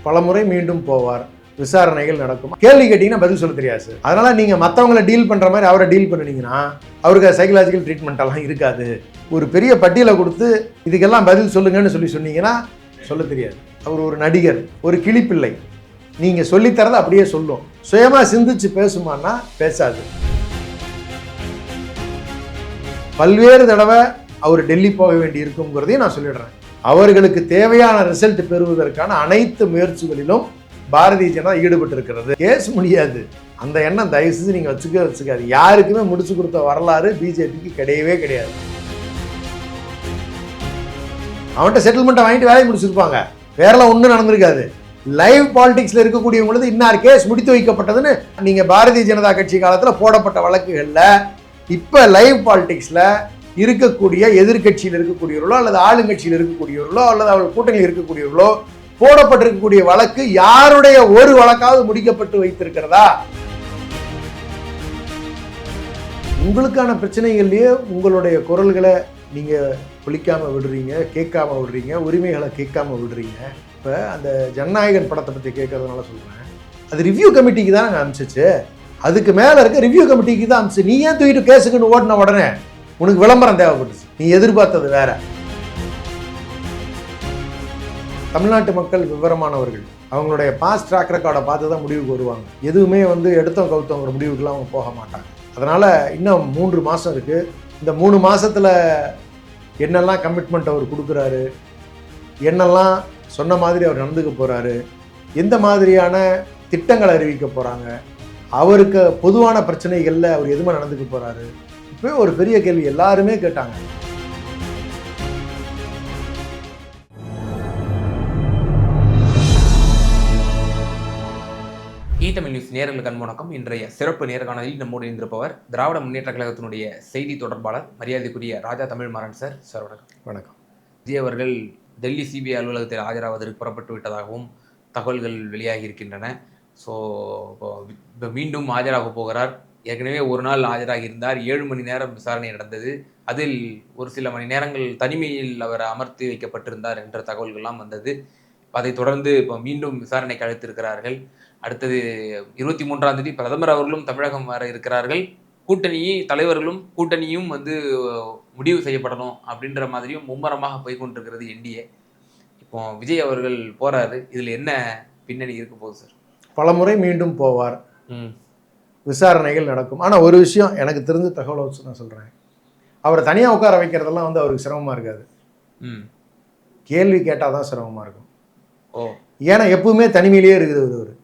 பலமுறை மீண்டும் போவார், விசாரணைகள் நடக்கும். கேள்வி கேட்டீங்கன்னா பதில் சொல்ல தெரியாது சார். அதனால நீங்க மற்றவங்களை டீல் பண்ற மாதிரி அவரை டீல் பண்ணினீங்கன்னா அவருக்கு சைக்கலாஜிக்கல் ட்ரீட்மெண்ட் எல்லாம் இருக்காது. ஒரு பெரிய பட்டியலை கொடுத்து இதுக்கெல்லாம் பதில் சொல்லுங்கன்னு சொன்னீங்கன்னா சொல்ல தெரியாது. அவர் ஒரு நடிகர், ஒரு கிளிப்பிள்ளை. நீங்க சொல்லித்தரதை அப்படியே சொல்லும். சுயமா சிந்திச்சு பேசுமான்னா பேசாது. பல்வேறு தடவை அவர் டெல்லி போக வேண்டி இருக்குங்கிறதையும் நான் சொல்லிடுறேன். அவர்களுக்கு தேவையான ரிசல்ட் பெறுவதற்கான அனைத்து முயற்சிகளிலும் பாரதிய ஜனதா ஈடுபட்டு இருக்கிறது. கேஸ் முடியாது. அந்த எண்ணம் தயவு செஞ்சு நீங்க வச்சுக்காது. யாருக்குமே முடிச்சு கொடுத்த வரலாறு பிஜேபிக்கு கிடையவே கிடையாது. அவன்கிட்ட செட்டில்மெண்ட்டை வாங்கிட்டு வேலையை முடிச்சிருப்பாங்க, வேறெல்லாம் ஒன்றும் நடந்திருக்காது. லைவ் பாலிடிக்ஸ்ல இருக்கக்கூடியவங்களது இன்னார் கேஸ் முடித்து வைக்கப்பட்டதுன்னு நீங்க பாரதிய ஜனதா கட்சி காலத்தில் போடப்பட்ட வழக்குகள்ல இப்ப லைவ் பாலிடிக்ஸ்ல இருக்கக்கூடிய எதிர்கட்சியில் இருக்கக்கூடியவர்களோ அல்லது ஆளுங்கட்சியில் இருக்கக்கூடியவர்களோ அல்லது அவர்கள் கூட்டணியில் இருக்கக்கூடியவர்களோ போடப்பட்டிருக்கக்கூடிய வழக்கு யாருடைய ஒரு வழக்காவது முடிக்கப்பட்டு வைத்திருக்கிறதா? உங்களுக்கான பிரச்சனைகள்லயே உங்களுடைய குரல்களை நீங்க ஒலிக்காம விடுறீங்க, கேட்காம விடுறீங்க, உரிமைகளை கேட்காம விடுறீங்க. இப்போ அந்த ஜனநாயகன் படத்தை பற்றி கேட்கறதுனால சொல்கிறேன், அது ரிவ்யூ கமிட்டிக்கு தான் நாங்கள் அனுப்பிச்சிச்சு. அதுக்கு மேலே இருக்க ரிவ்யூ கமிட்டிக்கு தான் அனுப்பிச்சு. நீ ஏன் தூக்கிட்டு கேஸுக்குன்னு ஓடின உடனே உனக்கு விளம்பரம் தேவைப்பட்டுச்சு. நீ எதிர்பார்த்தது வேற. தமிழ்நாட்டு மக்கள் விவரமானவர்கள். அவங்களுடைய பாஸ்ட் ட்ராக் ரெக்கார்டை பார்த்து தான் முடிவுக்கு வருவாங்க. எதுவுமே எடுத்தோம் கவுத்தோங்கிற முடிவுக்குலாம் அவங்க போக மாட்டாங்க. அதனால் இன்னும் 3 மாதம் இருக்குது. இந்த 3 மாதத்தில் என்னெல்லாம் கமிட்மெண்ட் அவர் கொடுக்குறாரு, என்னெல்லாம் சொன்ன மாதிரி அவர் நடந்துக்க போகிறாரு, எந்த மாதிரியான திட்டங்களை அறிவிக்க போகிறாங்க, அவருக்கு பொதுவான பிரச்சனைகளில் அவர் எதுவுமே நடந்துக்க போகிறாரு, இப்போ ஒரு பெரிய கேள்வி எல்லாருமே கேட்டாங்க. தமிழ் நியூஸ் நேயர்களுக்கு அன்பு வணக்கம். இன்றைய சிறப்பு நேர்காணலில் நம்மோடு இருந்திருப்பவர் திராவிட முன்னேற்ற கழகத்தினுடைய செய்தி தொடர்பாளர் மரியாதைக்குரிய ராஜா தமிழ்மாறன் சார். சார் வணக்கம். வணக்கம். விஜய் அவர்கள் டெல்லி சிபிஐ அலுவலகத்தில் ஆஜராவதற்கு புறப்பட்டு விட்டதாகவும் தகவல்கள் வெளியாகி இருக்கின்றன. ஸோ இப்போ மீண்டும் ஆஜராக போகிறார். ஏற்கனவே ஒரு நாள் ஆஜராகி இருந்தார். 7 மணி நேரம் விசாரணை நடந்தது. அதில் ஒரு சில மணி நேரங்கள் தனிமையில் அவர் அமர்த்தி வைக்கப்பட்டிருந்தார் என்ற தகவல்கள்லாம் வந்தது. அதைத் தொடர்ந்து இப்போ மீண்டும் விசாரணைக்கு அழைத்திருக்கிறார்கள். அடுத்தது 23ஆம் தேதி பிரதமர் அவர்களும் தமிழகம் வர இருக்கிறார்கள். தலைவர்களும் கூட்டணியும் முடிவு செய்யப்படணும் அப்படின்ற மாதிரியும் மும்மரமாக போய்கொண்டிருக்கிறது என்டிஏ. இப்போ விஜய் அவர்கள் போறாரு, இதுல என்ன பின்னணி இருக்க போகுது சார்? பலமுறை மீண்டும் போவார், விசாரணைகள் நடக்கும். ஆனால் ஒரு விஷயம் எனக்கு தெரிஞ்ச தகவலை வச்சு நான் சொல்றேன், அவரை தனியாக உட்கார வைக்கிறதெல்லாம் அவருக்கு சிரமமா இருக்காது. கேள்வி கேட்டால் தான் சிரமமா இருக்கும். ஏன்னா எப்பவுமே தனிமையிலேயே இருக்குது அவர்.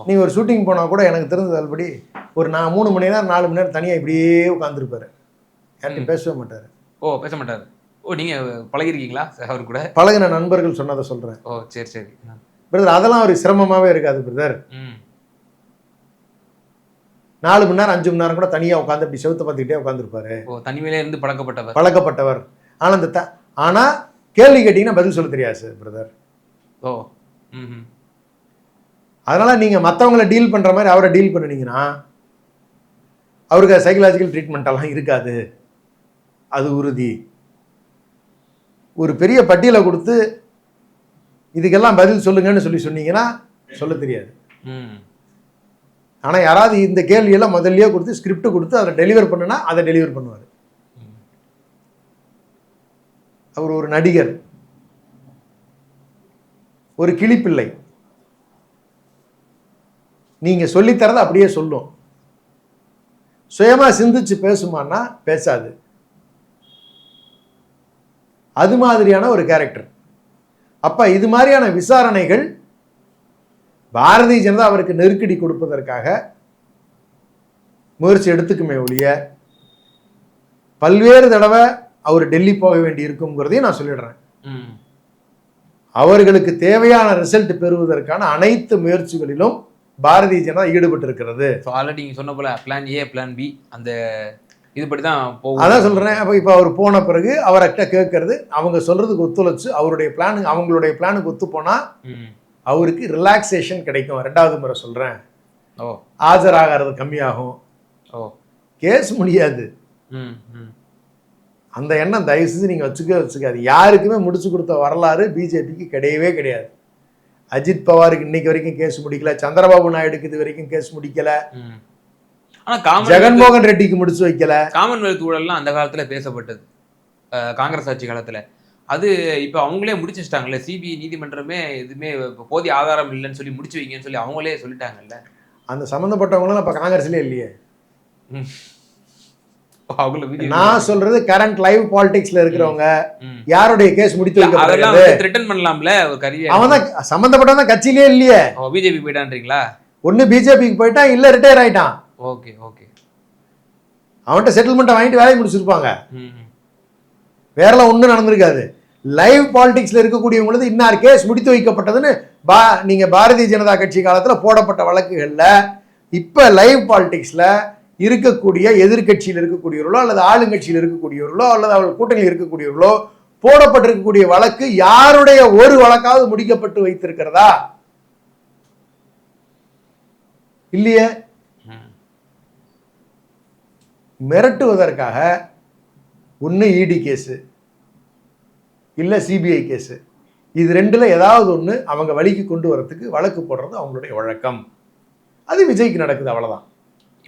நீங்கள் ஒரு ஷூட்டிங் போனால் கூட எனக்கு தெரிஞ்சது அதுபடி ஒரு 3 மணி நேரம் 4 மணி நேரம் தனியாக இப்படியே உட்காந்துருப்பாரு. யார்ட்டையும் பேசவே மாட்டார். பேச மாட்டார். நீங்கள் பழகிருக்கீங்களா அவர் கூட? பழகின நண்பர்கள் சொன்னதை சொல்கிறேன். சரி சரி பிரதர், அதெல்லாம் அவருக்கு சிரமமாகவே இருக்காது பிரதர். 4 மணி நேரம் 5 மணி நேரம் கூட தனியாக உட்காந்து அப்படி செவுத்த பார்த்துக்கிட்டே உட்காந்துருப்பாரு. தனிமையிலே இருந்து பழக்கப்பட்டவர். ஆனால் கேள்வி கேட்டீங்கன்னா பதில் சொல்ல தெரியாது சார் பிரதர். அதனால நீங்க மற்றவங்களை டீல் பண்ற மாதிரி அவரை டீல் பண்ணினீங்கன்னா அவருக்கு சைக்கலாஜிக்கல் ட்ரீட்மெண்ட் எல்லாம் இருக்காது. அது உறுதி. ஒரு பெரிய பட்டியலை கொடுத்து இதுக்கெல்லாம் பதில் சொல்லுங்கன்னு சொன்னீங்கன்னா சொல்ல தெரியாது. ஆனா யாராவது இந்த கேள்வியெல்லாம் முதல்லயே கொடுத்து ஸ்கிரிப்ட் கொடுத்து அதை டெலிவர் பண்ணுனா அதை டெலிவர் பண்ணுவார். அவர் ஒரு நடிகர், ஒரு கிளிப்பிள்ளை. நீங்க சொல்லித்தரதை அப்படியே சொல்லும். சுயமா சிந்திச்சு பேசுமான்னா பேசாது. அது மாதிரியான ஒரு கேரக்டர். அப்ப இது மாதிரியான விசாரணைகள் பாரதிய ஜனதா அவருக்கு நெருக்கடி கொடுப்பதற்காக முயற்சி எடுத்துக்குமே ஒழிய பல்வேறு தடவை அவர் டெல்லி போக வேண்டி இருக்குங்கிறதையும் நான் சொல்லிடுறேன். அவர்களுக்கு தேவையான ரிசல்ட் பெறுவதற்கான அனைத்து முயற்சிகளிலும் பாரதிய ஜனதா ஈடுபட்டு இருக்கிறது. ஆல்ரெடி நீங்க சொன்ன போல பிளான் ஏ பிளான் பி அந்த இதுபடி தான் போகும். அதான் சொல்றேன். இப்போ அவர் போன பிறகு அவர்கிட்ட கேட்கறது, அவங்க சொல்றதுக்கு ஒத்துழைச்சு அவங்களுடைய பிளானுக்கு ஒத்து போனா அவருக்கு ரிலாக்ஸேஷன் கிடைக்கும். 2வது முறை சொல்றேன், ஆஜராகிறது கம்மியாகும், கேஸ் முடியாது. அந்த எண்ணம் தயவு செஞ்சு நீங்க வச்சுக்காது. யாருக்குமே முடிச்சு கொடுத்த வரலாறு பிஜேபிக்கு கிடையவே கிடையாது. அஜித் பவாருக்கு இன்னைக்கு வரைக்கும் கேஸ் முடிக்கல, சந்திரபாபு நாயுடுக்கு இது வரைக்கும் கேஸ் முடிக்கல, ஆனா ஜெகன்மோகன் ரெட்டிக்கு முடிச்சு வைக்கல. காமன்வெல்த் ஊழல்லாம் அந்த காலத்துல பேசப்பட்டது காங்கிரஸ் ஆட்சி காலத்துல. அது இப்ப அவங்களே முடிச்சு வச்சிட்டாங்கல்ல, சிபிஐ நீதிமன்றமே எதுவுமே போதிய ஆதாரம் இல்லைன்னு சொல்லி முடிச்சு வைங்கன்னு சொல்லி அவங்களே சொல்லிட்டாங்கல்ல. அந்த சம்பந்தப்பட்டவங்களும் இப்ப காங்கிரஸ்லயே இல்லையே. அவங்கள நான் சொல்றது கரண்ட் லைவ் பாலிடிக்ஸ்ல இருக்கிறவங்க யாருடைய கேஸ் முடித்து அதெல்லாம் த்ரெட்டன் பண்ணலாம்ல ஒரு கருவி. அவன் தான் சம்பந்தப்பட்டவன் கட்சியிலே இல்லையே. பிஜேபி போயிட்டான்றீங்களா? ஒன்னு பிஜேபிக்கு போயிட்டான், இல்ல ரிட்டையர் ஆயிட்டான். Okay okay. அவன்கிட்ட செட்டில்மெண்ட் வாங்கிட்டு வேலையை முடிச்சிருப்பாங்க. வேறலாம் ஒன்றும் நடந்திருக்காது. லைவ் பாலிடிக்ஸ்ல இருக்கக்கூடியவங்களுக்கு இன்னார் கேஸ் முடித்து வைக்கப்பட்டதுன்னு நீங்க பாரதிய ஜனதா கட்சி காலத்துல போடப்பட்ட வழக்குகள்ல இப்ப லைவ் பாலிடிக்ஸ்ல இருக்கக்கூடிய எதிர்கட்சியில் இருக்கக்கூடியவர்களோ அல்லது ஆளுங்கட்சியில் இருக்கக்கூடியவர்களோ அல்லது அவர்கள் கூட்டணியில் இருக்கக்கூடியவர்களோ போடப்பட்டிருக்கக்கூடிய வழக்கு யாருடைய ஒரு வழக்காவது முடிக்கப்பட்டு வைத்திருக்கிறதா? இல்லையே. மிரட்டுவதற்காக ஒன்று இடி கேஸு இல்லை சிபிஐ கேஸு, இது ரெண்டுல ஏதாவது ஒன்று அவங்க வழிக்கு கொண்டு வரத்துக்கு வழக்கு போடுறது அவங்களுடைய வழக்கம். அது விஜய்க்கு நடக்குது, அவ்வளோதான்.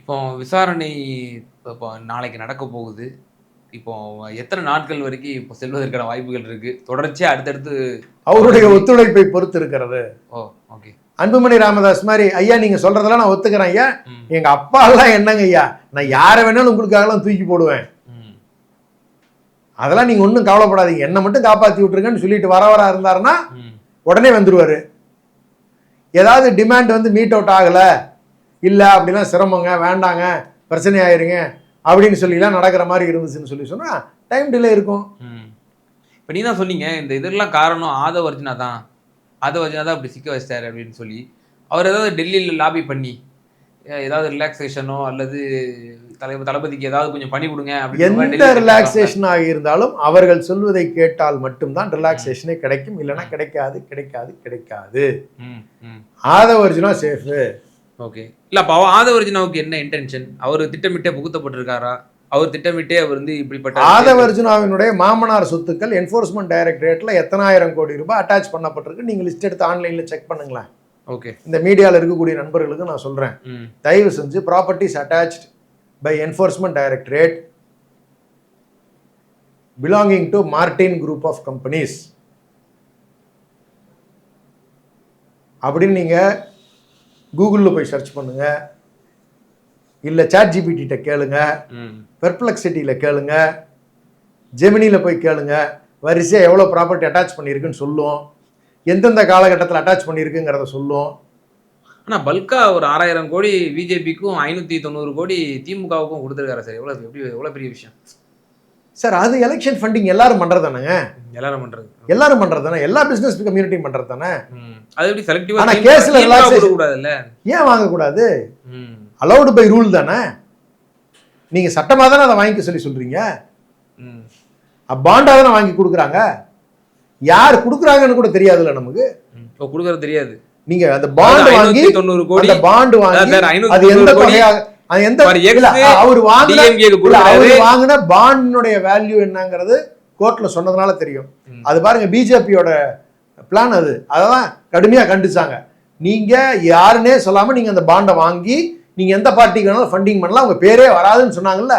இப்போ விசாரணை இப்போ நாளைக்கு நடக்க போகுது. இப்போ எத்தனை நாட்கள் வரைக்கும் இப்போ செல்வதற்கான வாய்ப்புகள் இருக்கு? தொடர்ச்சியா அடுத்தடுத்து அவருடைய ஒத்துழைப்பை பொறுத்து இருக்கிறது. ஓ ஓகே. அன்புமணி ராமதாஸ் மாதிரி, ஐயா நீங்க சொல்றதெல்லாம் நான் ஒத்துக்கிறேன் ஐயா, எங்க அப்பா எல்லாம் என்னங்க ஐயா, நான் யாரை வேணாலும் உங்களுக்காகலாம் தூக்கி போடுவேன், அதெல்லாம் நீங்க ஒன்றும் கவலைப்படாதீங்க, என்னை மட்டும் காப்பாற்றி விட்டுருங்கன்னு சொல்லிட்டு வரவரா இருந்தாருன்னா உடனே வந்துருவாரு. ஏதாவது டிமாண்ட் வந்து மீட் அவுட் ஆகல, இல்ல அப்படிலாம் சிரமங்க, வேண்டாங்க, பிரச்சனை ஆயிருங்க அப்படின்னு சொல்லிலாம் நடக்கிற மாதிரி இருந்துச்சுன்னு சொல்லி சொன்னா டைம் டிலே இருக்கும். இப்போ நீ தான் சொன்னீங்க இந்த இதெல்லாம் காரணம் ஆதவ அர்ஜுனா தான், ஆதவ அர்ஜுனா தான் அப்படி சிக்க வச்சிட்டாரு அப்படின்னு சொல்லி. அவர் ஏதாவது டெல்லியில் லாபி பண்ணி ஏதாவது ரிலாக்ஸேஷனோ அல்லது தளபதிக்கு ஏதாவது கொஞ்சம் பண்ணி கொடுங்க, எந்த ரிலாக்ஸேஷனாக இருந்தாலும் அவர்கள் சொல்வதை கேட்டால் மட்டும்தான் ரிலாக்ஸேஷனே கிடைக்கும், இல்லைன்னா கிடைக்காது கிடைக்காது கிடைக்காது. ஆதவ அர்ஜுனா சேஃபு. ஓகே. இல்ல அப்ப ஆதவ அர்ஜுனாவுக்கு என்ன இன்டென்ஷன்? அவர் திட்டமிட்டே புகுத்தப்பட்டிருக்காரா? அவர் திட்டமிட்டே அவர் வந்து இப்படிப்பட்ட ஆதவ அர்ஜுனாவினுடைய மாமனார் சொத்துக்கள் என்ஃபோர்ஸ்மெண்ட் டைரக்டரேட்ல எத்தனாயிரம் கோடி ரூபாய் அட்டாச் பண்ணப்பட்டிருக்கு, நீங்க லிஸ்ட் எடுத்து ஆன்லைன்ல செக் பண்ணுங்களேன். ஓகே. இந்த மீடியாவில் இருக்கக்கூடிய நண்பர்களுக்கு நான் சொல்றேன், தயவு செஞ்சு properties attached by enforcement directorate belonging to Martin group of companies அப்படின்னு நீங்க கூகுளில் போய் சர்ச் பண்ணுங்க, இல்லை சாட் ஜிபிடிட்ட கேளுங்க, பெர்ப்ளெக்சிட்டியில் கேளுங்க, ஜெமினியில் போய் கேளுங்க, வரிசையாக எவ்வளோ ப்ராப்பர்ட்டி அட்டாச் பண்ணியிருக்குன்னு சொல்லும், எந்தெந்த காலகட்டத்தில் அட்டாச் பண்ணியிருக்குங்கிறத சொல்லும். ஆனால் பல்கா ஒரு 6000 கோடி பிஜேபிக்கும் 590 கோடி திமுகவுக்கும் கொடுத்துருக்காரு சார். எவ்வளோ பெரிய விஷயம் சார். அது எலெக்ஷன் ஃபண்டிங் எல்லாரும் பண்றது தானேங்க, எல்லாரும் பண்றது தானே, எல்லா பிசினஸ் கம்யூனிட்டியும் பண்றது தானே. அது எப்படி செலக்டிவா? ஆனா கேஸ்ல ரிலாக்ஸேஷன் கூடாதுல்ல, ஏன் வாங்க கூடாது? அலௌடு பை ரூல் தானே. நீங்க சட்டமா தானே அதை வாங்கிக்க சொல்லி சொல்றீங்க, பாண்டா தானே வாங்கி கொடுக்குறாங்க. யார் கொடுக்குறாங்கன்னு கூட தெரியாதுல்ல நமக்கு. கொடுக்கறது தெரியாது. நீங்க அந்த பாண்ட் வாங்கி 90 கோடி அந்த பாண்ட் வாங்கி அது எந்த தொகையாக, அது எந்த அவர் வாங்கின பாண்டினுடைய வேல்யூ என்னங்கிறது கோர்ட்ல சொன்னதுனால தெரியும். அது பாருங்க பிஜேபியோட பிளான், அது அதான் கடுமையா கண்டிச்சாங்க. நீங்க யாருன்னே சொல்லாம நீங்க அந்த பாண்டை வாங்கி நீங்க எந்த பார்ட்டிக்கு வேணாலும் ஃபண்டிங் பண்ணலாம், உங்க பேரே வராதுன்னு சொன்னாங்கல்ல.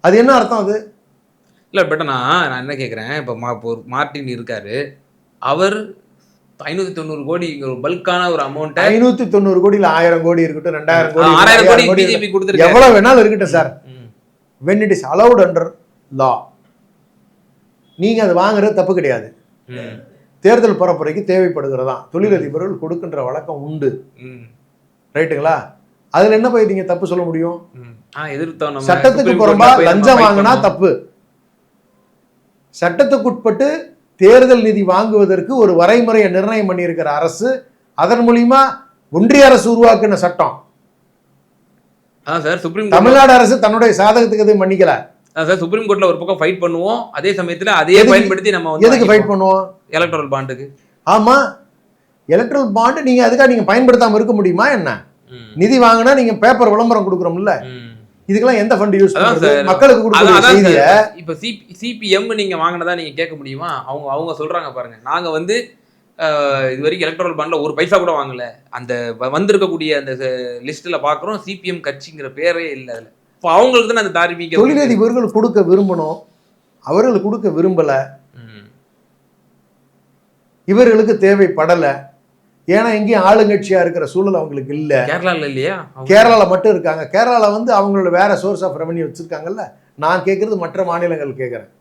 அது என்ன அர்த்தம்? அது இல்ல பட் நான் என்ன கேட்கிறேன், இப்போ மார்டின் இருக்காரு, அவர் 590 கோடி பல்கான ஒரு அமௌண்ட், 590 கோடியில் 1000 கோடி இருக்கட்டும், 2000 கோடி, 6000 கோடி பிஜேபி கொடுத்திருக்காரு, எவ்வளவு வேணாலும் இருக்கட்டும் sir. when it is allowed under law, நீங்க அது வாங்குறது தப்பு கிடையாது. தேர்தல் பரப்புரைக்கு தேவைப்படுகிறதா தொழிலதிபர்கள் கொடுக்கின்ற வழக்கம் உண்டு, ரைட்டுங்களா? அதுல என்ன போய் நீங்க தப்பு சொல்ல முடியும்? சட்டத்துக்கு புறம்பா லஞ்சம் வாங்கினா தப்பு. சட்டத்துக்குட்பட்டு தேர்தல் நிதி வாங்குவதற்கு ஒரு வரைமுறையை நிர்ணயம் பண்ணியிருக்கிற அரசு, அதன் மூலியமா ஒன்றிய அரசு உருவாக்கின சட்டம். தமிழ்நாடு அரசு தன்னுடைய சாதகத்துக்கு எதுவும் பண்ணிக்கல சார். சுப்ரீம் கோர்ட்ல ஒரு பக்கம் ஃபைட் பண்ணுவோம், அதே சமயத்துல அதையே பயன்படுத்தி நம்ம எதுக்கு ஃபைட் பண்ணுவோம்? எலக்ட்ரல் பாண்டுக்கு. ஆமா, எலக்ட்ரல் பாண்ட் நீங்க அதுக்காக நீங்க பயன்படுத்தாம இருக்க முடியுமா என்ன? நிதி வாங்கினா நீங்க பேப்பர் விளம்பரம் கொடுக்குறோம்ல, இதுக்கெல்லாம் எந்த ஃபண்ட் யூஸ் அதான் பண்றது? சார். மக்களுக்கு கொடுக்கக்கூடிய அதான் செய்திய சார். இப்ப சிபிஎம் நீங்க வாங்கினதா நீங்க கேட்க முடியுமா? அவங்க சொல்றாங்க பாருங்க, நாங்க வந்து இது வரைக்கும் எலக்ட்ரல் பாண்ட்ல ஒரு பைசா கூட வாங்கல. அந்த வந்திருக்கக்கூடிய அந்த லிஸ்ட்ல பாக்குறோம் சிபிஎம் கட்சிங்கிற பேரே இல்ல அதுல. இப்போ அவங்களுக்கு தான் அந்த தார்மீக தொழிலதிபர்கள் கொடுக்க விரும்பணும், அவர்கள் கொடுக்க விரும்பல, இவர்களுக்கு தேவைப்படல. ஏன்னா எங்கேயும் ஆளுங்கட்சியா இருக்கிற சூழல் அவங்களுக்கு இல்ல. கேரளால இல்லையா? கேரளால மட்டும் இருக்காங்க. கேரளால வந்து அவங்களோட வேற சோர்ஸ் ஆஃப் ரெவன்யூ வச்சிருக்காங்கல்ல. நான் கேட்கறது மற்ற மாநிலங்கள் கேட்குறேன்.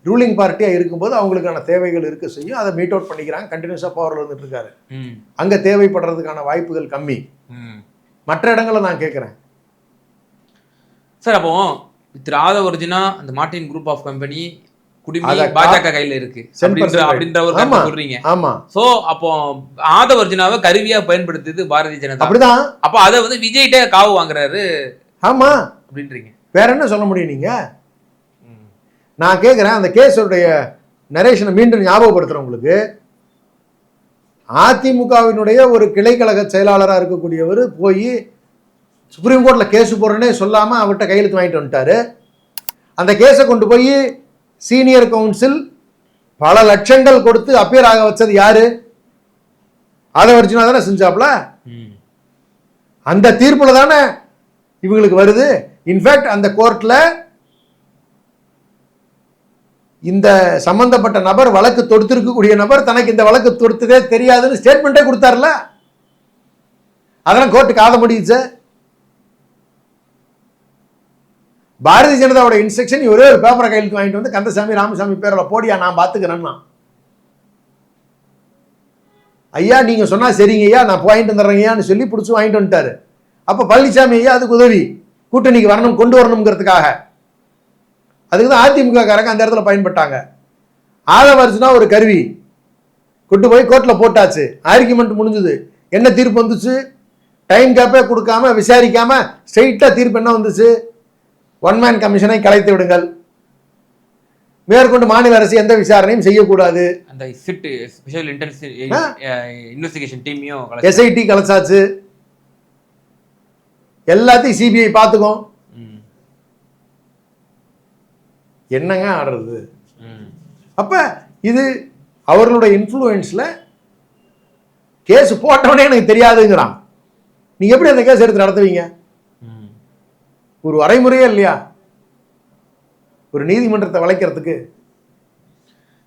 ரூலிங் பார்ட்டியா இருக்கும்போது அவங்களுக்கான தேவைகள் இருக்க செய்யும், அதை மீட் அவுட் பண்ணிக்கிறாங்க. கண்டினியூஸா பவர்ல வந்துட்டு இருக்காரு. அங்க தேவைப்படுறதுக்கான வாய்ப்புகள் கம்மி. மற்ற இடங்களை நான் கேட்கிறேன் சார். அப்போ திரு ஆதவர்ஜுனா அந்த மார்டின் குரூப் ஆஃப் கம்பெனி குடிமை பாஜக கையில இருக்கு அப்படின்ற ஒரு கருத்து சொல்றீங்க. ஆமா. சோ அப்போ ஆதவர்ஜுனாவை கருவியா பயன்படுத்துது பாரதிய ஜனதா. அப்படிதான். அப்ப அதை வந்து விஜய்கிட்ட காவு வாங்குறாரு. ஆமா அப்படின்றீங்க. வேற என்ன சொல்ல முடியும் நீங்க? நான் கேட்கிறேன், அந்த கேஸுடைய நரேஷனை மீண்டும் ஞாபகப்படுத்துறேன் உங்களுக்கு. அதிமுகவினுடைய ஒரு கிளைக்கழக செயலாளராக இருக்கக்கூடியவர் போய் சுப்ரீம் கோர்ட்டில் கேஸ் போடுறேன்னே சொல்லாமல் அவர்கிட்ட கையெழுத்து வாங்கிட்டு வந்துட்டாரு. அந்த கேஸை கொண்டு போய் சீனியர் கவுன்சில் பல லட்சங்கள் கொடுத்து அப்பியர் ஆக வச்சது யாரு? ஆதவர்ஜுனா தானே செஞ்சாப்ல. அந்த தீர்ப்புல தானே இவங்களுக்கு வருது. இன்ஃபேக்ட் அந்த கோர்ட்ல இந்த சம்பந்தப்பட்ட நபர், வழக்கு தொடுத்திருக்கக்கூடிய நபர், தனக்கு இந்த வழக்கு தொடுத்ததே தெரியாதுன்னு ஸ்டேட்மெண்டே கொடுத்தாருல. அதெல்லாம் கோர்ட்டு காத முடியுச்சு. பாரதிய ஜனதாவோட இன்ஸ்ட்ரக்ஷன் ஒரே ஒரு பேப்பரை கையெழுத்து வாங்கிட்டு வந்து கந்தசாமி ராமசாமி பேரில் போடியா நான் பார்த்துக்கிறேன்னா, ஐயா நீங்க சொன்னா சரிங்க ஐயா நான் வாங்கிட்டு வந்துடுறேங்கய்யான்னு சொல்லி பிடிச்சி வாங்கிட்டு வந்துட்டாரு. அப்ப பழனிசாமி ஐயா அதுக்கு உதவி, கூட்டணிக்கு வரணும், கொண்டு வரணுங்கிறதுக்காக. அதுக்கு தான் அதிமுக காரங்க அந்த இடத்துல பயன்பட்டாங்க. ஆதவர்ஜுனா ஒரு கருவி கொண்டு போய் கோர்ட்ல போட்டாச்சு. ஆர்கியூமெண்ட் முடிஞ்சது. என்ன தீர்ப்பு வந்துச்சு? டைம் கேப்பே கொடுக்காம விசாரிக்காம ஸ்ட்ரெயிட்டா தீர்ப்பு என்ன வந்துச்சு? ஒன் மேன் கமிஷனை கலைத்து விடுங்கள், மேற்கொண்டு மாநில அரசு எந்த விசாரணையும் செய்யக்கூடாது. அந்த ஸ்பெஷல் இன்வெஸ்டிகேஷன் டீமையும் எஸ்ஐடி கலைச்சாச்சு. எல்லாத்தையும் சிபிஐ பார்த்துக்கும். என்னங்க ஆடுறது? அப்ப இது அவர்களுடைய இன்ஃப்ளூயன்ஸ்ல கேஸ் போட்டவனே எனக்கு தெரியாதுங்கிறான். நீங்க எப்படி அந்த கேஸ் எடுத்து நடத்துவீங்க? ஒரு வரைமுறையே இல்லையா ஒரு நீதிமன்றத்தை வளைக்கிறதுக்கு?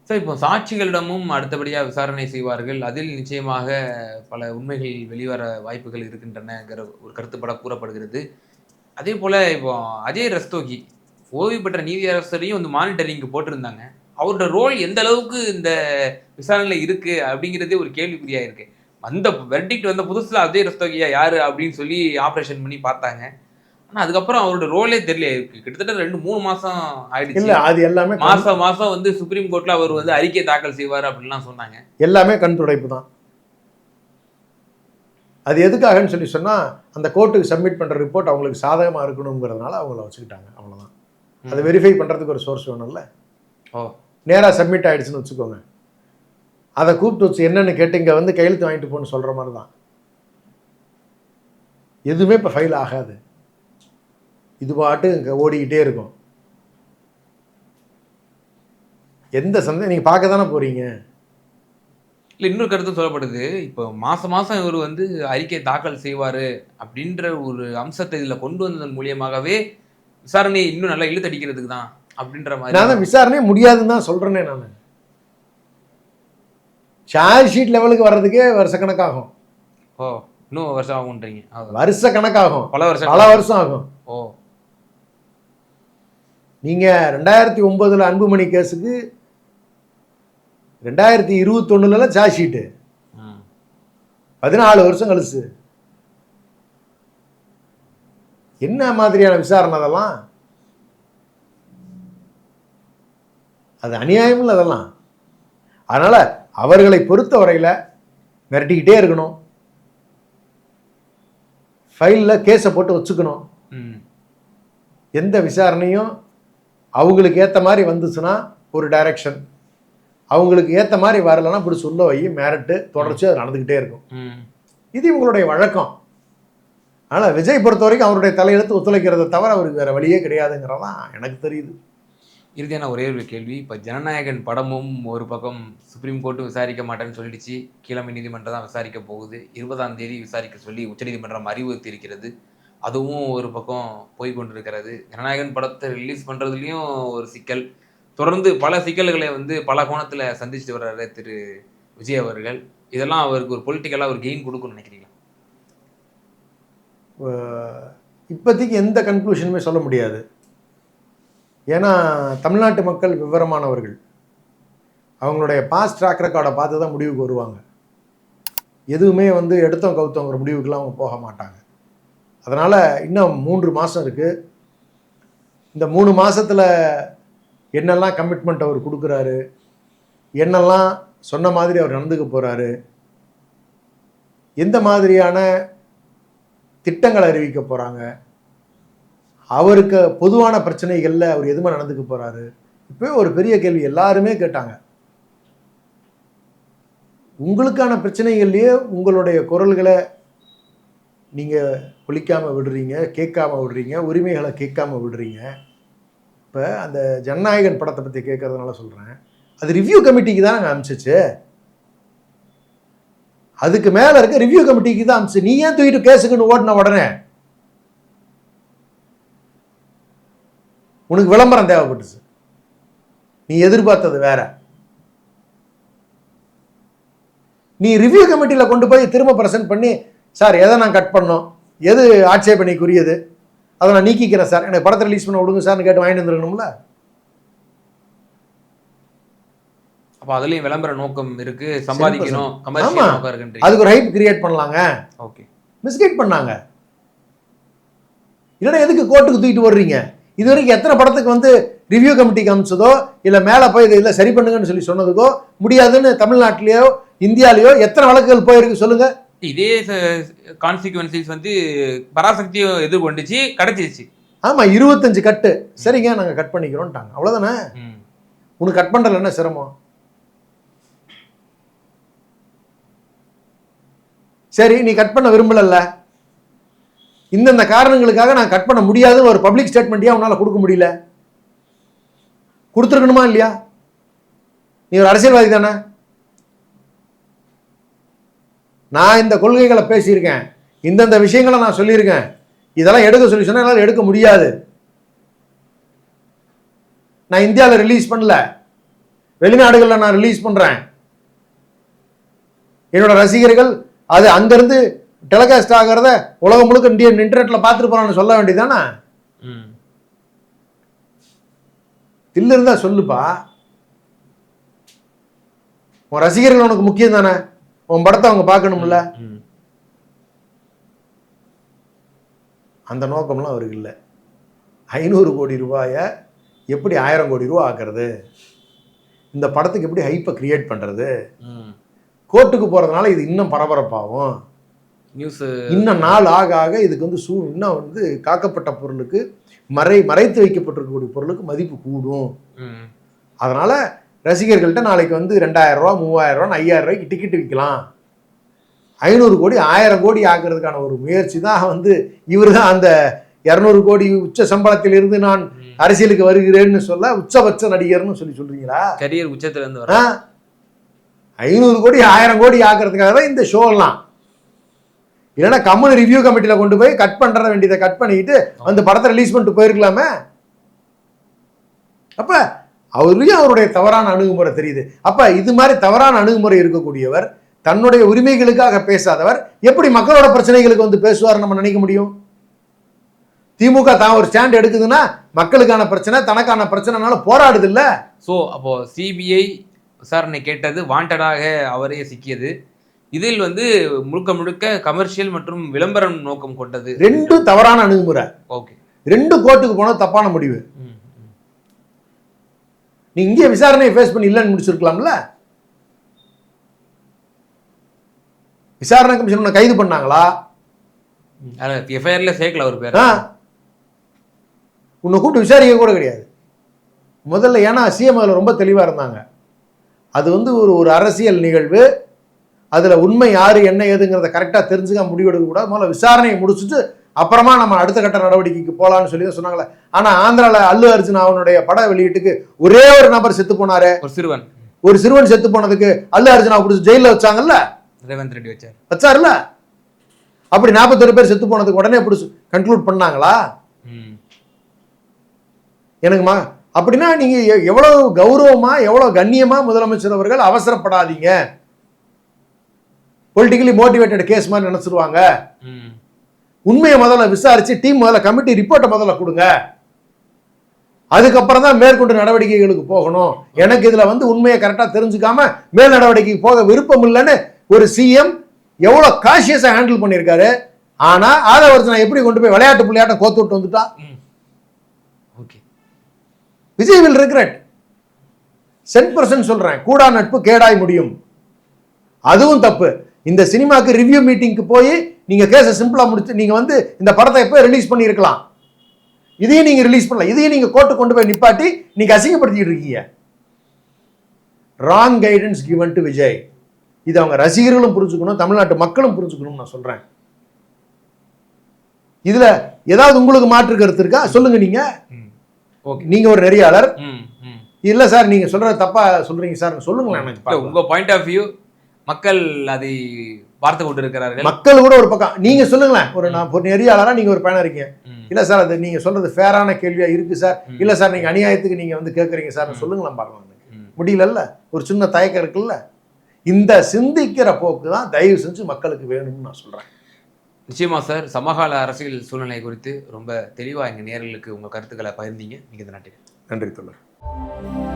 சார் இப்போ சாட்சிகளிடமும் அடுத்தபடியாக விசாரணை செய்வார்கள். அதில் நிச்சயமாக பல உண்மைகள் வெளிவர வாய்ப்புகள் இருக்கின்றனங்கிற ஒரு கருத்துப்பட கூறப்படுகிறது. அதே போல இப்போ அஜய் ரஸ்தோகி ஓய்வு பெற்ற நீதியரசரையும் வந்து மானிட்டரிங் போட்டிருந்தாங்க. அவரோட ரோல் எந்த அளவுக்கு இந்த விசாரணையில் இருக்கு அப்படிங்கிறதே ஒரு கேள்விக்குறியா இருக்கு. வந்த வெர்டிக்ட் வந்த புதுசுல அஜய் ரஸ்தோகியா யாரு அப்படின்னு சொல்லி ஆப்ரேஷன் பண்ணி பார்த்தாங்க. ஆனா அதுக்கப்புறம் அவரோட ரோலே தெரியல. கிட்டத்தட்ட 2-3 மாசம் ஆயிடுச்சு. இல்ல அது எல்லாமே மாசம் வந்து சுப்ரீம் கோர்ட்ல அவர் வந்து அறிக்கை தாக்கல் செய்வார் அப்படின்லாம் சொன்னாங்க. எல்லாமே கண் துடைப்பு தான். அது எதுக்காகன்னு சொல்லி சொன்னா அந்த கோர்ட்டுக்கு சப்மிட் பண்ற ரிப்போர்ட் அவங்களுக்கு சாதகமா இருக்கணுங்கிறதுனால அவங்கள வச்சுக்கிட்டாங்க. அவ்வளவுதான். அதை வெரிஃபை பண்றதுக்கு ஒரு சோர்ஸ் வேணும்ல. நேராக சப்மிட் ஆயிடுச்சுன்னு வச்சுக்கோங்க, அதை கூப்பிட்டு வச்சு என்னன்னு கேட்டு இங்க வந்து கையெழுத்து வாங்கிட்டு போன்னு சொல்ற மாதிரி தான். எதுவுமே இப்போ ஃபைல் ஆகாது. இது பாட்டு இங்கே ஓடிக்கிட்டே இருக்கும். எந்த சந்தேகம் நீங்க பார்க்க தானே போறீங்க. இல்லை, இன்னொரு கருத்து சொல்லப்படுது. இப்போ மாசம் இவர் வந்து அறிக்கை தாக்கல் செய்வாரு அப்படின்ற ஒரு அம்சத்தை இதுல கொண்டு வந்ததன் மூலியமாகவே விசாரணையை இன்னும் நல்லா இழுத்தடிக்கிறதுக்கு தான் அப்படின்ற மாதிரி. நான் விசாரணை முடியாதுன்னு தான் சொல்றேனே. நான் சார்ஜ் ஷீட் லெவலுக்கு வர்றதுக்கே வருஷக்கணக்காகும். இன்னும் வருஷம் ஆகும்ன்றீங்க? வருஷ கணக்காகும், பல வருஷம் ஆகும். நீங்க 2009 அன்புமணி கேஸுக்கு 2021 சார்ஜ் ஷீட்டு 14 வருஷம் கழிச்சு. என்ன மாதிரியான விசாரணை அதெல்லாம்? அது அநியாயம் இல்லை அதெல்லாம். அதனால அவர்களை பொறுத்த வரையில மிரட்டிக்கிட்டே இருக்கணும், ஃபைலில் கேஸை போட்டு வச்சுக்கணும். எந்த விசாரணையும் அவங்களுக்கு ஏற்ற மாதிரி வந்துச்சுன்னா ஒரு டைரக்ஷன், அவங்களுக்கு ஏற்ற மாதிரி வரலைன்னா இப்படி சொல்ல வை, மிரட்டு, தொடர்ச்சி அது நடந்துக்கிட்டே இருக்கும். இது இவங்களுடைய வழக்கம். ஆனால் விஜய் பொறுத்த வரைக்கும் அவருடைய தலையெழுத்து ஒத்துழைக்கிறத தவிர அவருக்கு வேறு வழியே கிடையாதுங்கிறதான் எனக்கு தெரியுது. இறுதியான ஒரே ஒரு கேள்வி, இப்போ ஜனநாயகன் படமும் ஒரு பக்கம் சுப்ரீம் கோர்ட்டு விசாரிக்க மாட்டேன்னு சொல்லிடுச்சு, கீழமை நீதிமன்றம் தான் விசாரிக்க போகுது, 20ஆம் தேதி விசாரிக்க சொல்லி உச்சநீதிமன்றம் அறிவுறுத்தி இருக்கிறது, அதுவும் ஒரு பக்கம் போய் கொண்டிருக்கிறது. ஜனநாயகன் படத்தை ரிலீஸ் பண்ணுறதுலையும் ஒரு சிக்கல், தொடர்ந்து பல சிக்கல்களை வந்து பல கோணத்தில் சந்திச்சுட்டு வர்றாரு திரு விஜய் அவர்கள். இதெல்லாம் அவருக்கு ஒரு பொலிட்டிக்கலாக ஒரு கெயின் கொடுக்கும்னு நினைக்கிறீங்களா? இப்போதைக்கு எந்த கன்க்ளூஷனுமே சொல்ல முடியாது. ஏன்னா தமிழ்நாட்டு மக்கள் விவரமானவர்கள், அவங்களுடைய பாஸ்ட் ட்ராக் ரெக்கார்டை பார்த்து தான் முடிவுக்கு வருவாங்க. எதுவுமே வந்து எடுத்தோம் கவுத்தோங்கிற முடிவுக்கெல்லாம் அவங்க போக மாட்டாங்க. அதனால் இன்னும் 3 மாதம் இருக்குது. இந்த 3 மாதத்தில் என்னெல்லாம் கமிட்மெண்ட் அவர் கொடுக்குறாரு, என்னெல்லாம் சொன்ன மாதிரி அவர் நடந்துக்க போகிறாரு, எந்த மாதிரியான திட்டங்களை அறிவிக்க போகிறாங்க, அவருக்கு பொதுவான பிரச்சனைகளில் அவர் எதுவுமே நடந்துக்க போகிறாரு, இப்போவே ஒரு பெரிய கேள்வி எல்லாருமே கேட்டாங்க. உங்களுக்கான பிரச்சனைகள்லேயே உங்களுடைய குரல்களை நீங்கள் ஒலிக்காமல் விடுறீங்க, கேட்காம விடுறீங்க, உரிமைகளை கேட்காம விடுறீங்க. இப்போ அந்த ஜனநாயகன் படத்தை பற்றி கேட்கறதுனால சொல்கிறேன், அது ரிவ்யூ கமிட்டிக்கு தான் நாங்கள் அனுப்பிச்சிச்சு. அதுக்கு மேலே இருக்க ரிவ்யூ கமிட்டிக்கு தான் அனுப்பிச்சு. நீ ஏன் தூக்கிட்டு கேஸுக்குன்னு ஓடின உடனே உனக்கு விளம்பரம் தேவைப்பட்டுச்சு, நீ எதிர்பார்த்தது வேற. நீ ரிவ்யூ கமிட்டியில் கொண்டு போய் திரும்ப ப்ரெசென்ட் பண்ணி, சார் எதை நான் கட் பண்ணோம், எது ஆட்சேபனைக்குரியது, அதை நான் நீக்கிக்கிறேன் சார், எனக்கு படத்தை ரிலீஸ் பண்ண விடுங்க சார்னு கேட்டு வாங்கிட்டு வந்துருக்கணும்ல. அப்போ அதுலேயும் விளம்பர நோக்கம் இருக்கு, சம்பாதிக்கணும், அதுக்கு ஒரு ஹைப் கிரியேட் பண்ணலாங்க. ஓகே, மிஸ்கைட் பண்ணாங்க. இல்லைன்னா எதுக்கு கோர்ட்டுக்கு தூக்கிட்டு வர்றீங்க? இது வரைக்கும் எத்தனை படத்துக்கு வந்து ரிவ்யூ கமிட்டிக்கு அமிச்சதோ இல்லை மேலே போய் இதை இல்லை சரி பண்ணுங்கன்னு சொல்லி சொன்னதுக்கோ முடியாதுன்னு தமிழ்நாட்டிலேயோ இந்தியாலேயோ எத்தனை வழக்குகள் போயிருக்கு சொல்லுங்க. இதே கான்சிக்வன்சிஸ் வந்து பராசக்தியும் எதிர்கொண்டுச்சு, கிடைச்சிருச்சு. ஆமாம், 25 கட்டு சரிங்க நாங்கள் கட் பண்ணிக்கிறோம்ட்டாங்க, அவ்வளோதானே. உனக்கு கட் பண்ணுறதுல என்ன சிரமம்? சரி, நீ கட் பண்ண விரும்பலல்ல, இந்தந்த காரணங்களுக்காக நான் கட் பண்ண முடியாதுன்னு ஒரு பப்ளிக் ஸ்டேட்மெண்ட்டையா உன்னால கொடுக்க முடியல? கொடுத்துருக்கணுமா இல்லையா? நீ ஒரு அரசியல்வாதி தானே. நான் இந்த கொள்கைகளை பேசியிருக்கேன், இந்தந்த விஷயங்களை நான் சொல்லியிருக்கேன், இதெல்லாம் எடுக்க சொல்லி சொன்னா என்னால் எடுக்க முடியாது. நான் இந்தியாவில் ரிலீஸ் பண்ணல, வெளிநாடுகளில் நான் ரிலீஸ் பண்றேன். என்னோட ரசிகர்கள் அது அங்கிருந்து டெலிகாஸ்ட் ஆகிறத உலகம் முழுக்க இன்டர்நெட்ல பார்த்துட்டு போறான்னு சொல்ல வேண்டியதானே. தில்லு இருந்தா சொல்லுப்பா. உன் ரசிகர்கள் உனக்கு முக்கியம் தானே, உன் படத்தை அவங்க பார்க்கணும்ல. அந்த நோக்கம்லாம் அவருக்கு இல்லை. 500 கோடி ரூபாயை எப்படி 1000 கோடி ரூபா ஆக்குறது, இந்த படத்துக்கு எப்படி ஹைப்பை கிரியேட் பண்றது, கோர்ட்டுக்கு போறதுனால இது இன்னும் பரபரப்பாகும், நியூஸ் இன்னும் நாள் ஆக ஆக இதுக்கு வந்து இன்னும் வந்து காக்கப்பட்ட பொருளுக்கு மறைத்து வைக்கப்பட்டிருக்கக்கூடிய பொருளுக்கு மதிப்பு கூடும். அதனால ரசிகர்கள்ட்ட நாளைக்கு வந்து 2000 ரூபா 3000 ரூபா 5000 ரூபாய்க்கு டிக்கெட் விற்கலாம். 500 கோடி 1000 கோடி ஆக்குறதுக்கான ஒரு முயற்சி தான் வந்து இவர் தான் அந்த 200 கோடி உச்ச சம்பளத்தில் இருந்து நான் அரசியலுக்கு வருகிறேன்னு சொல்ல உச்சபட்ச நடிகர்னு சொல்றீங்களா? கரியர் உச்சத்துல இருந்து 500 கோடி 1000 கோடி ஆக்குறதுக்காக தான் இந்த ஷோ எல்லாம். இல்லைன்னா கம்முனு ரிவ்யூ கமிட்டியில கொண்டு போய் கட் பண்ற வேண்டியதை கட் பண்ணிட்டு அந்த படத்தை ரிலீஸ் பண்ணிட்டு போயிருக்கலாமே. அப்ப அவரையும் அவருடைய தவறான அணுகுமுறை தெரியுது. அப்ப இது மாதிரி தவறான அணுகுமுறை இருக்கக்கூடியவர், தன்னுடைய உரிமைகளுக்காக பேசாதவர் எப்படி மக்களோட பிரச்சனைகளுக்கு வந்து பேசுவார் நம்ம நினைக்க முடியும்? திமுக தான் ஒரு ஸ்டாண்ட் எடுக்குதுன்னா மக்களுக்கான பிரச்சனை தனக்கான பிரச்சனைனால போராடுது இல்ல. ஸோ அப்போ சிபிஐ விசாரணை கேட்டது வாண்டடாக அவரே சிக்கியது. இதில் வந்து முழுக்க முழுக்க கமர்ஷியல் மற்றும் விளம்பரம் நோக்கம் கொண்டது. ரெண்டும் தவறான அணுகுமுறை. ஓகே, 2 கோர்ட்டுக்கு போன தப்பான முடிவு. நீ இங்கே விசாரணையை ஃபேஸ் பண்ணி இல்லைன்னு முடிச்சிருக்கலாம்ல. விசாரணை கமிஷன் உன்னை கைது பண்ணாங்களா? எஃப்ஐஆர்ல சேர்க்கல ஒரு பேர். உன்னை கூப்பிட்டு விசாரிக்க கூட கிடையாது முதல்ல. ஏன்னா சிஎம் அதில் ரொம்ப தெளிவாக இருந்தாங்க. அது வந்து ஒரு அரசியல் நிகழ்வு, அதில் உண்மை யார் என்ன ஏதுங்கிறத கரெக்டாக தெரிஞ்சுக்க முடிவெடுக்க கூடாது. முதல்ல விசாரணையை முடிச்சுட்டு அப்புறமா நம்ம அடுத்த கட்ட நடவடிக்கைக்கு போலான்னு சொல்லி தான் சொன்னாங்களே. ஆனா ஆந்திரால அல்லு அர்ஜுன் அவனுடைய பட வெளியீட்டுக்கு ஒரே ஒரு நபர் செத்து போனாரு, ஒரு சிறுவன் செத்து போனதுக்கு அல்லு அர்ஜுனா பிடிச்சி ஜெயில வச்சாங்கல்ல, ரேவந்த் ரெட்டி வச்சாருல. அப்படி 41 பேர் செத்து போனதுக்கு உடனே பிடிச்சி கன்க்ளூட் பண்ணாங்களா? எனக்குமா அப்படின்னா நீங்க எவ்வளவு கௌரவமா எவ்வளவு கண்ணியமா முதலமைச்சர் அவர்கள் அவசரப்படாதீங்க, பொலிட்டிக்கலி மோட்டிவேட்டட் கேஸ் மாதிரி நினைச்சிருவாங்க. உண்மையை முதல்ல விசாரிச்சு டீம் முதல்ல கமிட்டி ரிப்போர்ட்டை முதல்ல கொடுங்க, அதுக்கப்புறம் தான் மேற்கொண்டு நடவடிக்கைகளுக்கு போகணும். எனக்கு இதுல வந்து உண்மையை கரெக்டா தெரிஞ்சுக்காம மேல் நடவடிக்கைக்கு போக விருப்பம் இல்லைன்னு ஒரு சிஎம் எவ்வளவு காஷியஸா ஹேண்டில் பண்ணியிருக்காரு. ஆனா ஆதவர்ஜனா எப்படி கொண்டு போய் விளையாட்டு புள்ளியாட்டம் கோத்து விட்டு வந்துட்டா? விஜய் வில் ரிக்ரெட் 100% சொல்றேன். கூடா நட்பு கேடாய் முடியும், அதுவும் தப்பு. இந்த சினிமாக்கு ரிவ்யூ மீட்டிங்க்கு போய் நீங்க கேஸை சிம்பிளா முடிச்சு நீங்க வந்து இந்த படத்தை எப்போ ரிலீஸ் பண்ணியிருக்கலாம், இதையும் நீங்க ரிலீஸ் பண்ணல, இதையும் நீங்க கோர்ட்டு கொண்டு போய் நிப்பாட்டி நீங்க அசிங்கப்படுத்திட்டு இருக்கீங்க. Wrong guidance given to Vijay. இது அவங்க ரசிகர்களும் புரிஞ்சுக்கணும், தமிழ்நாட்டு மக்களும் புரிஞ்சுக்கணும் நான் சொல்றேன். இதுல ஏதாவது உங்களுக்கு மாற்று கருத்து இருக்கா சொல்லுங்க. நீங்க ஒரு நெறியாளர் இல்ல சார், நீங்க சொல்ற தப்பா சொல்றீங்க சார் சொல்லுங்களேன். உங்க பாயிண்ட் ஆஃப் வியூ மக்கள் அதை பார்த்து கொண்டு இருக்கிறார்கள். மக்கள் கூட ஒரு பக்கம் நீங்க சொல்லுங்களேன். நான் ஒரு நெறியாளரா நீங்க ஒரு பயணம் இருக்கீங்க, இல்ல சார் அது நீங்க சொல்றது ஃபேரான கேள்வியா இருக்கு சார், இல்ல சார் நீங்க அநியாயத்துக்கு நீங்க வந்து கேட்கறீங்க சார் சொல்லுங்களேன் பார்க்கலாம். முடியல, ஒரு சின்ன தயக்கம் இருக்குல்ல. இந்த சிந்திக்கிற போக்கு தான் தயவு செஞ்சு மக்களுக்கு வேணும்னு நான் சொல்றேன். நிச்சயமா சார், சமகால அரசியல் சூழ்நிலை குறித்து ரொம்ப தெளிவாக எங்கள் நேயர்களுக்கு உங்கள் கருத்துக்களை பகிர்ந்தீங்க. மிக நன்றி. நன்றி தோழர்.